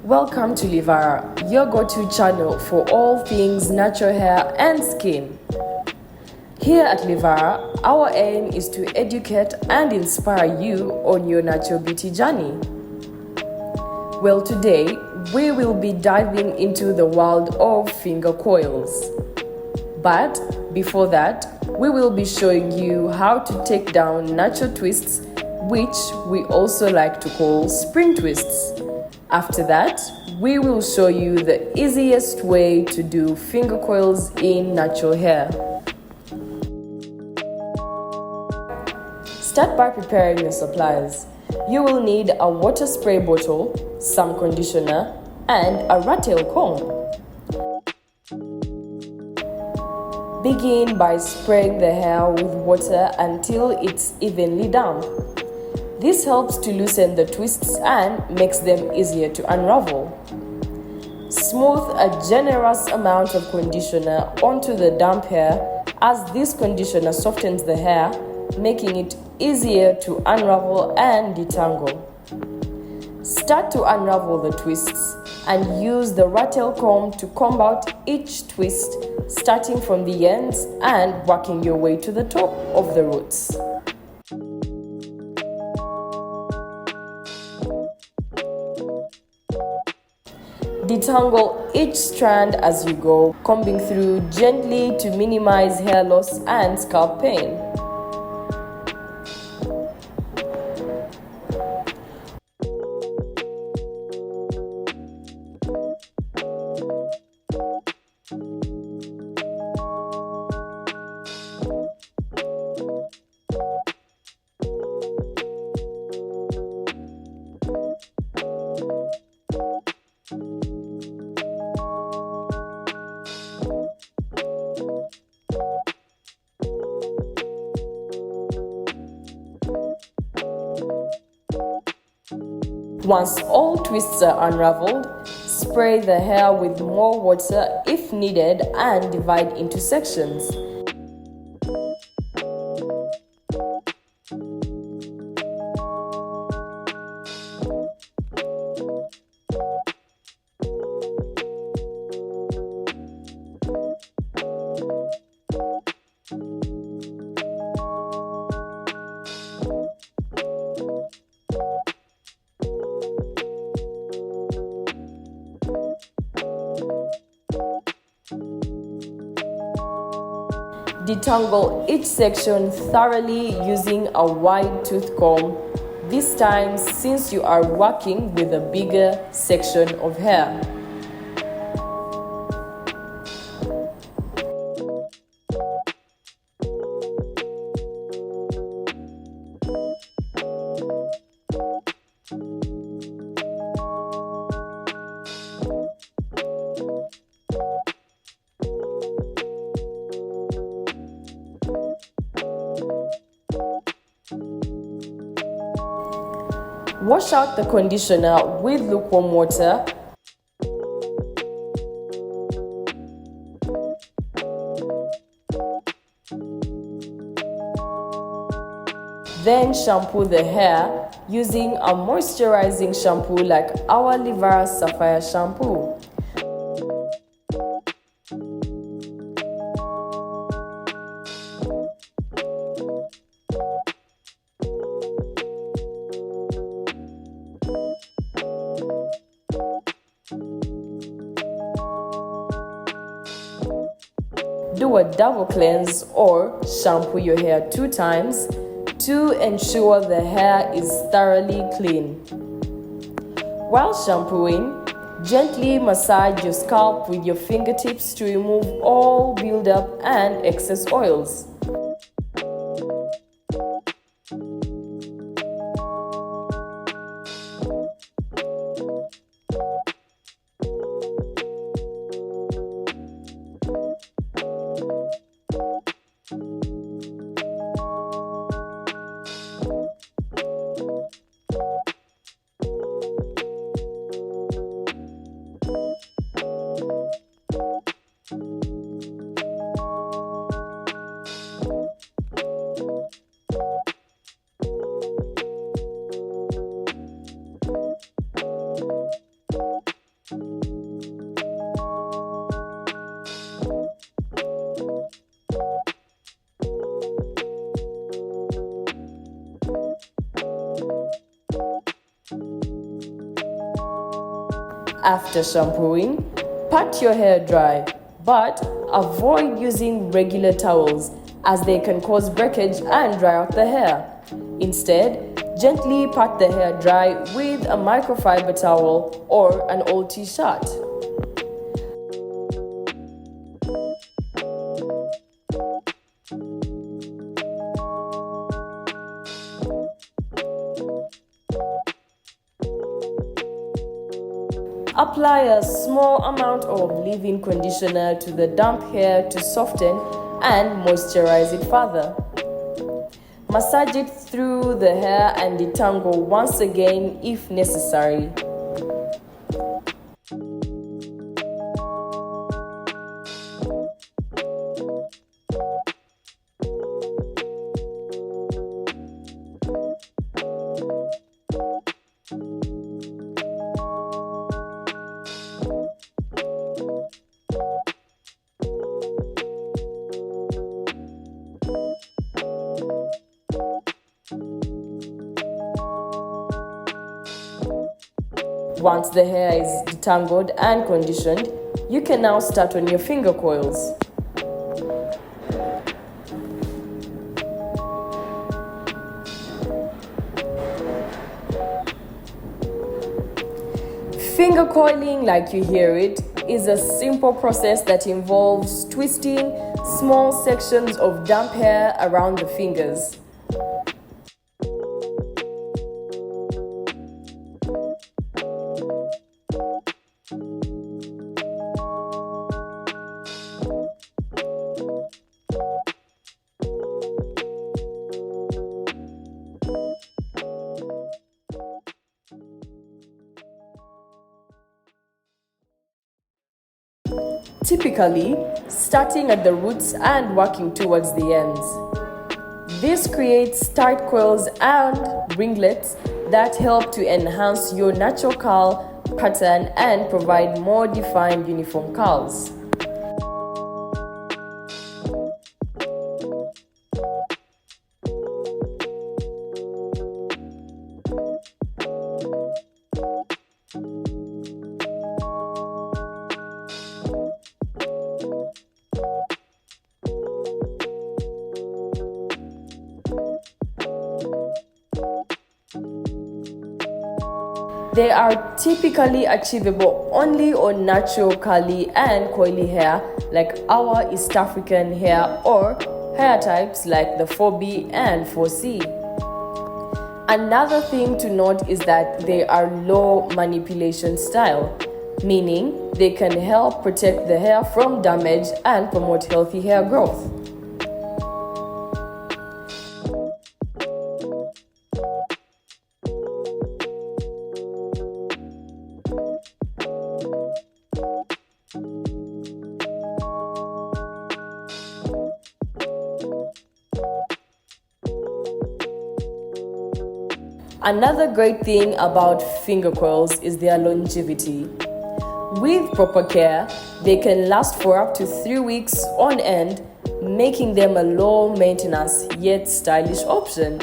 Welcome to Livara, your go-to channel for all things natural hair and skin. Here at Livara, our aim is to educate and inspire you on your natural beauty journey. Well, today we will be diving into the world of finger coils. But before that, we will be showing you how to take down natural twists, which we also like to call spring twists. After that, we will show you the easiest way to do finger coils in natural hair. Start by preparing your supplies. You will need a water spray bottle, some conditioner, and a rat-tail comb. Begin by spraying the hair with water until it's evenly damp. This helps to loosen the twists and makes them easier to unravel. Smooth a generous amount of conditioner onto the damp hair, as this conditioner softens the hair, making it easier to unravel and detangle. Start to unravel the twists and use the rat-tail comb to comb out each twist, starting from the ends and working your way to the top of the roots. Detangle each strand as you go, combing through gently to minimize hair loss and scalp pain. Once all twists are unraveled, spray the hair with more water if needed and divide into sections. Detangle each section thoroughly using a wide tooth comb, this time since you are working with a bigger section of hair. Wash out the conditioner with lukewarm water. Then shampoo the hair using a moisturizing shampoo like our Livara Sapphire shampoo. Do a double cleanse or shampoo your hair 2 times to ensure the hair is thoroughly clean. While shampooing, gently massage your scalp with your fingertips to remove all buildup and excess oils. After shampooing, pat your hair dry, but avoid using regular towels as they can cause breakage and dry out the hair. Instead, gently pat the hair dry with a microfiber towel or an old t-shirt. Apply a small amount of leave-in conditioner to the damp hair to soften and moisturize it further. Massage it through the hair and detangle once again if necessary. Once the hair is detangled and conditioned, you can now start on your finger coils. Finger coiling, like you hear it, is a simple process that involves twisting small sections of damp hair around the fingers. Typically, starting at the roots and working towards the ends. This creates tight coils and ringlets that help to enhance your natural curl pattern and provide more defined uniform curls. They are typically achievable only on natural curly and coily hair like our East African hair or hair types like the 4B and 4C. Another thing to note is that they are low manipulation style, meaning they can help protect the hair from damage and promote healthy hair growth. Another great thing about finger coils is their longevity. With proper care, they can last for up to 3 weeks on end, making them a low maintenance yet stylish option.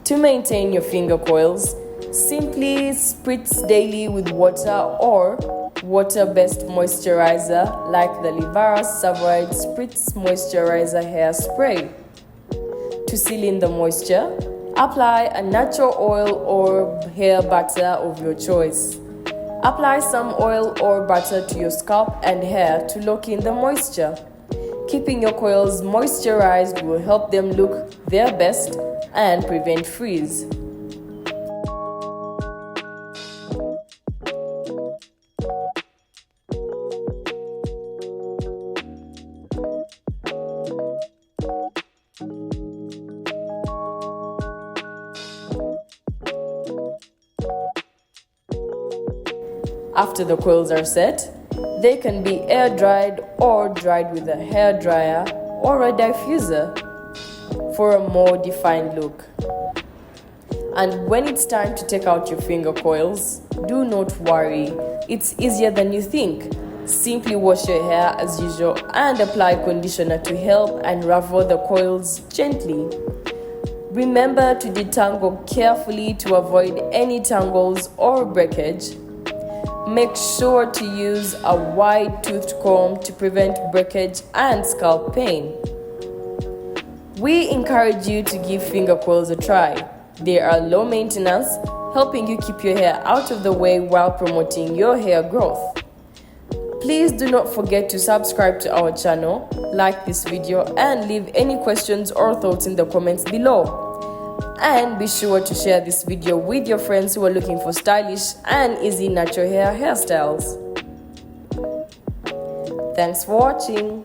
To maintain your finger coils, simply spritz daily with water or water-based moisturizer like the Livara Savoyed Spritz Moisturizer Hair Spray. To seal in the moisture, apply a natural oil or hair butter of your choice. Apply some oil or butter to your scalp and hair to lock in the moisture. Keeping your coils moisturized will help them look their best and prevent frizz. After the coils are set, they can be air dried or dried with a hair dryer or a diffuser for a more defined look. And when it's time to take out your finger coils, do not worry, it's easier than you think. Simply wash your hair as usual and apply conditioner to help unravel the coils gently. Remember to detangle carefully to avoid any tangles or breakage. Make sure to use a wide-toothed comb to prevent breakage and scalp pain. We encourage you to give finger coils a try. They are low maintenance, helping you keep your hair out of the way while promoting your hair growth. Please do not forget to subscribe to our channel, like this video, and leave any questions or thoughts in the comments below. And be sure to share this video with your friends who are looking for stylish and easy natural hairstyles. Thanks for watching.